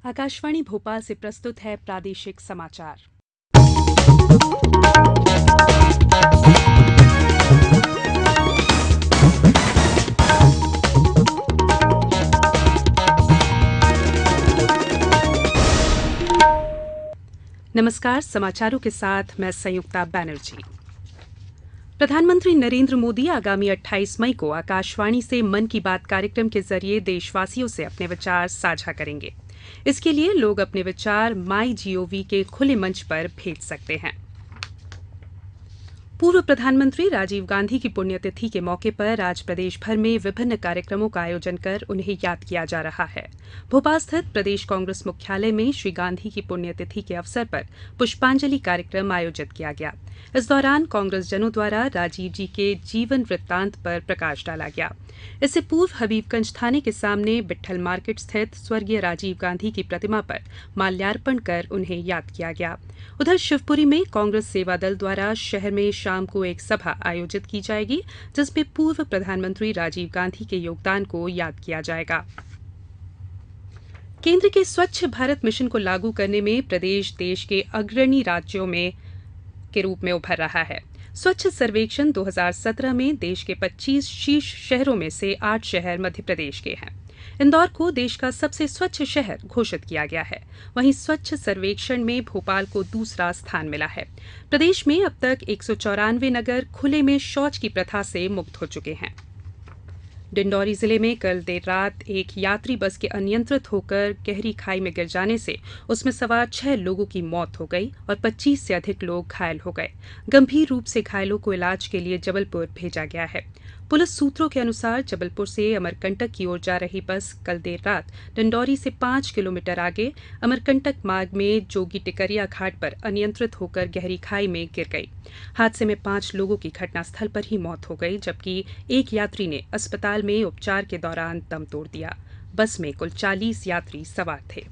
आकाशवाणी भोपाल से प्रस्तुत है प्रादेशिक समाचार। नमस्कार, समाचारों के साथ मैं संयुक्ता बैनर्जी। प्रधानमंत्री नरेंद्र मोदी आगामी 28 मई को आकाशवाणी से मन की बात कार्यक्रम के जरिए देशवासियों से अपने विचार साझा करेंगे। इसके लिए लोग अपने विचार MyGov के खुले मंच पर भेज सकते हैं। पूर्व प्रधानमंत्री राजीव गांधी की पुण्यतिथि के मौके पर आज प्रदेश भर में विभिन्न कार्यक्रमों का आयोजन कर उन्हें याद किया जा रहा है। भोपाल स्थित प्रदेश कांग्रेस मुख्यालय में श्री गांधी की पुण्यतिथि के अवसर पर पुष्पांजलि कार्यक्रम आयोजित किया गया। इस दौरान कांग्रेस जनों द्वारा राजीव जी के जीवन वृत्तांत पर प्रकाश डाला गया। इससे पूर्व हबीबगंज थाने के सामने बिट्ठल मार्केट स्थित स्वर्गीय राजीव गांधी की प्रतिमा पर माल्यार्पण कर उन्हें याद किया गया। उधर शिवपुरी में कांग्रेस सेवा दल द्वारा शहर में शाम को एक सभा आयोजित की जाएगी, जिसमें पूर्व प्रधानमंत्री राजीव गांधी के योगदान को याद किया जाएगा। केंद्र के स्वच्छ भारत मिशन को लागू करने में प्रदेश देश के अग्रणी राज्यों में के रूप में उभर रहा है। स्वच्छ सर्वेक्षण 2017 में देश के 25 शीर्ष शहरों में से 8 शहर मध्य प्रदेश के हैं। इंदौर को देश का सबसे स्वच्छ शहर घोषित किया गया है। वहीं स्वच्छ सर्वेक्षण में भोपाल को दूसरा स्थान मिला है। प्रदेश में अब तक 194 नगर खुले में शौच की प्रथा से मुक्त हो चुके हैं। डिंडौरी जिले में कल देर रात एक यात्री बस के अनियंत्रित होकर गहरी खाई में गिर जाने से उसमें सवार 6 लोगों की मौत हो गई और 25 से अधिक लोग घायल हो गए। गंभीर रूप से घायलों को इलाज के लिए जबलपुर भेजा गया है। पुलिस सूत्रों के अनुसार जबलपुर से अमरकंटक की ओर जा रही बस कल देर रात डिंडौरी से 5 किलोमीटर आगे अमरकंटक मार्ग में जोगी टिकरिया घाट पर अनियंत्रित होकर गहरी खाई में गिर गई। हादसे में 5 लोगों की घटनास्थल पर ही मौत हो गई, जबकि एक यात्री ने अस्पताल में उपचार के दौरान दम तोड़ दिया। बस में कुल 40 यात्री सवार थे।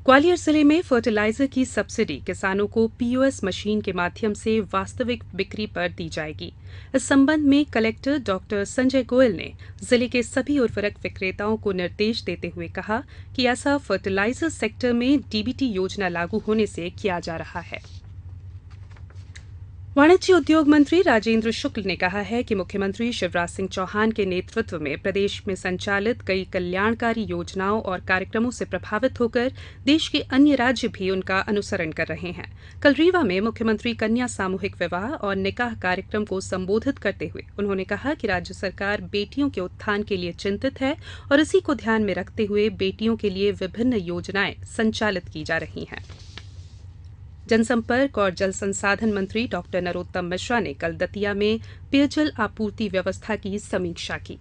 ग्वालियर जिले में फर्टिलाइजर की सब्सिडी किसानों को POS मशीन के माध्यम से वास्तविक बिक्री पर दी जाएगी। इस संबंध में कलेक्टर डॉक्टर संजय गोयल ने जिले के सभी उर्वरक विक्रेताओं को निर्देश देते हुए कहा कि ऐसा फर्टिलाइजर सेक्टर में DBT योजना लागू होने से किया जा रहा है। वाणिज्य उद्योग मंत्री राजेंद्र शुक्ल ने कहा है कि मुख्यमंत्री शिवराज सिंह चौहान के नेतृत्व में प्रदेश में संचालित कई कल्याणकारी योजनाओं और कार्यक्रमों से प्रभावित होकर देश के अन्य राज्य भी उनका अनुसरण कर रहे हैं। कल रीवा में मुख्यमंत्री कन्या सामूहिक विवाह और निकाह कार्यक्रम को संबोधित करते हुए उन्होंने कहा कि राज्य सरकार बेटियों के उत्थान के लिए चिंतित है और इसी को ध्यान में रखते हुए बेटियों के लिए विभिन्न योजनाएं संचालित की जा रही हैं। जनसंपर्क और जल संसाधन मंत्री डॉक्टर नरोत्तम मिश्रा ने कल दतिया में पेयजल आपूर्ति व्यवस्था की समीक्षा की।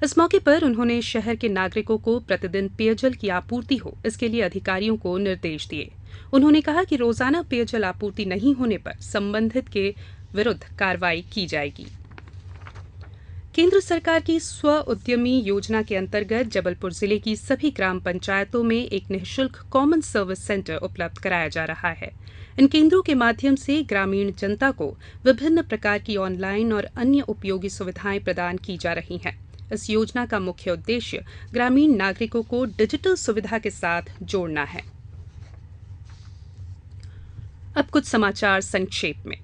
इस मौके पर उन्होंने शहर के नागरिकों को प्रतिदिन पेयजल की आपूर्ति हो, इसके लिए अधिकारियों को निर्देश दिए। उन्होंने कहा कि रोजाना पेयजल आपूर्ति नहीं होने पर संबंधित के विरुद्ध कार्रवाई की जाएगी। केंद्र सरकार की स्व उद्यमी योजना के अंतर्गत जबलपुर जिले की सभी ग्राम पंचायतों में एक निःशुल्क कॉमन सर्विस सेंटर उपलब्ध कराया जा रहा है। इन केंद्रों के माध्यम से ग्रामीण जनता को विभिन्न प्रकार की ऑनलाइन और अन्य उपयोगी सुविधाएं प्रदान की जा रही हैं। इस योजना का मुख्य उद्देश्य ग्रामीण नागरिकों को डिजिटल सुविधा के साथ जोड़ना है। अब कुछ समाचार संक्षेप में।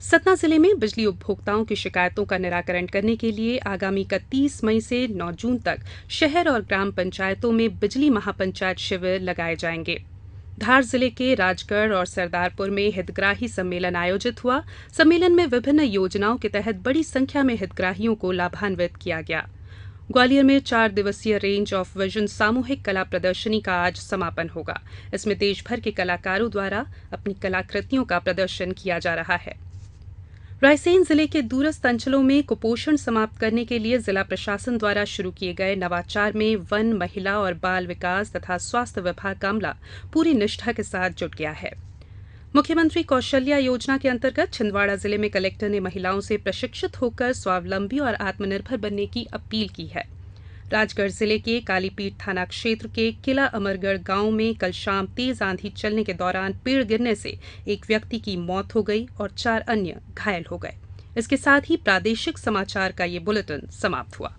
सतना जिले में बिजली उपभोक्ताओं की शिकायतों का निराकरण करने के लिए आगामी 31 मई से 9 जून तक शहर और ग्राम पंचायतों में बिजली महापंचायत शिविर लगाए जाएंगे। धार जिले के राजगढ़ और सरदारपुर में हितग्राही सम्मेलन आयोजित हुआ। सम्मेलन में विभिन्न योजनाओं के तहत बड़ी संख्या में हितग्राहियों को लाभान्वित किया गया। ग्वालियर में 4 दिवसीय रेंज ऑफ विजन सामूहिक कला प्रदर्शनी का आज समापन होगा। इसमें देश भर के कलाकारों द्वारा अपनी कलाकृतियों का प्रदर्शन किया जा रहा है। रायसेन जिले के दूरस्थ अंचलों में कुपोषण समाप्त करने के लिए जिला प्रशासन द्वारा शुरू किए गए नवाचार में वन, महिला और बाल विकास तथा स्वास्थ्य विभाग का अमला पूरी निष्ठा के साथ जुट गया है। मुख्यमंत्री कौशल्या योजना के अंतर्गत छिंदवाड़ा जिले में कलेक्टर ने महिलाओं से प्रशिक्षित होकर स्वावलंबी और आत्मनिर्भर बनने की अपील की है। राजगढ़ जिले के कालीपीठ थाना क्षेत्र के किला अमरगढ़ गांव में कल शाम तेज आंधी चलने के दौरान पेड़ गिरने से एक व्यक्ति की मौत हो गई और 4 अन्य घायल हो गए। इसके साथ ही प्रादेशिक समाचार का ये बुलेटिन समाप्त हुआ।